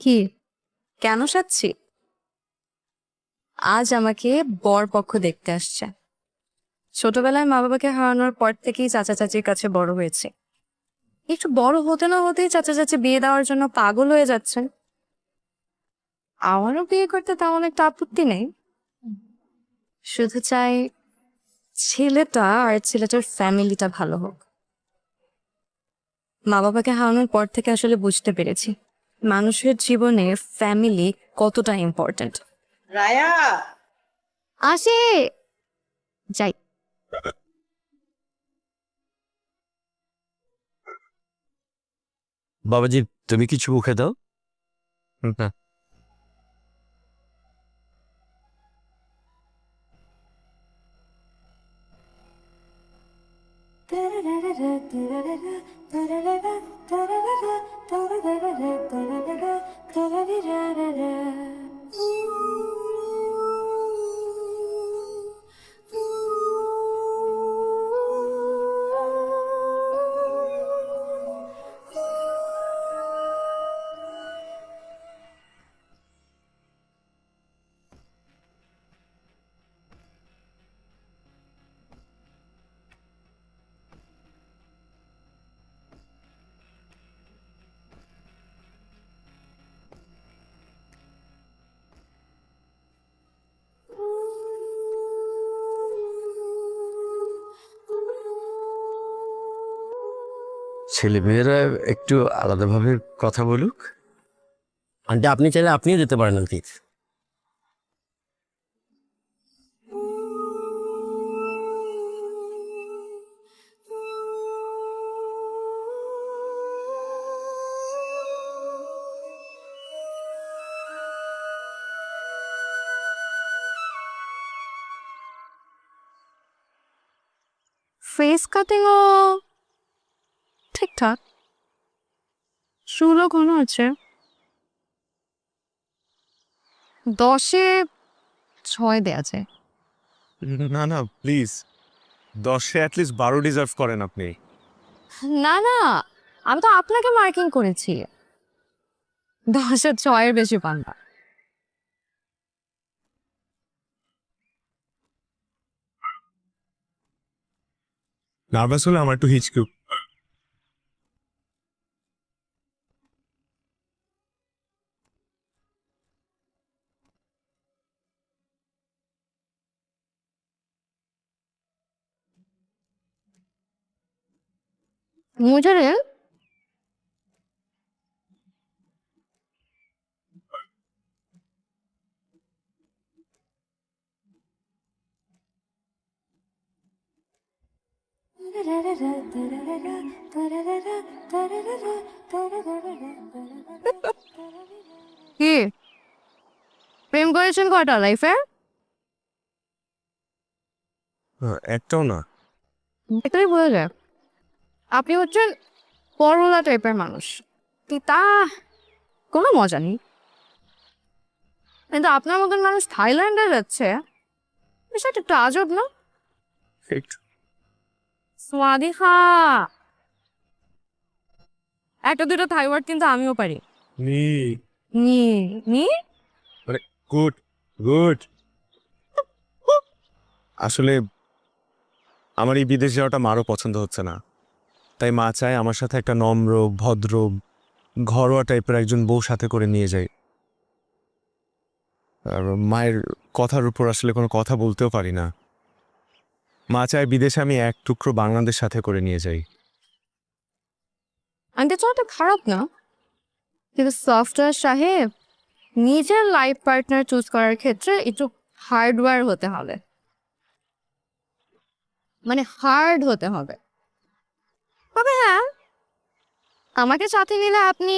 কি? কেন সাচ্ছি? আজ আমাকে বর পক্ষ দেখতে আসছে। ছোটবেলায় মা বাবাকে হারানোর পর থেকেই চাচা চাচির কাছে বড় হয়েছে। একটু বড় হতে না হতেই চাচা চাচি বিয়ে দেওয়ার জন্য পাগল হয়ে যাচ্ছেন। আমারও বিয়ে করতে তেমন একটা আপত্তি নেই, শুধু চাই ছেলেটা আর ছেলেটার ফ্যামিলিটা ভালো হোক। মা বাবাকে হারানোর পর থেকে আসলে বুঝতে পেরেছি মানুষের জীবনে ফ্যামিলি কতটা ইম্পর্ট্যান্ট। রায়া, আসে যাই। বাবাজি, তুমি কিছু মুখে দাও। না। ছেলে মেয়েরা একটু আলাদাভাবে কথা বলুক। আন্টি, আপনি চাইলে আপনিও যেতে পারেন আন্টি। ফেস কাটিংও ঠিকঠাক, চুলও ঘন আছে। 10-এ 6 দেয়া যায়। না না প্লিজ, 10-এ অ্যাটলিস্ট 12 ডিজার্ভ করেন আপনি। না না, আমি তো আপনাকে মার্কিং করেছি। 10-এ 6-এর বেশি পান না। নার্ভাস হলে আমার একটু হিচকি। মুজরে কি প্রেম করেছেন কয়টা লাইফে? একটাও না। এটাই বোঝা যায় আপনি হচ্ছেন পরোলা টাইপের মানুষ। তা কোনো মজা নেই, কিন্তু আপনার মতন মানুষ থাইল্যান্ডে যাচ্ছে, বিষয়টা একটু আজব না? একটু। স্বাদিখা, একটা দুটো থাই ওয়ার্ড কিন্তু আমিও পারি। নি নি নি মানে গুড গুড। আসলে আমার এই বিদেশ যাওয়াটা মারও পছন্দ হচ্ছে না, তাই মা চায় আমার সাথে একটা নম্র ভদ্র ঘরোয়া টাইপের একজন বউ সাথে করে নিয়ে যাই। আর মায়ের কথার উপর আসলে কোনো কথা বলতেও পারি না। মা চায় বিদেশে আমি এক টুকরো বাংলাদেশ সাথে করে নিয়ে যাই। আন্টি তো খারাপ না, কিন্তু সফটওয়্যার সাহেব নিজের লাইফ পার্টনার চুজ করার ক্ষেত্রে একটু হার্ডওয়্যার হতে হবে, মানে হার্ড হতে হবে। তবে হ্যাঁ, আমাকে সাথে নিলে আপনি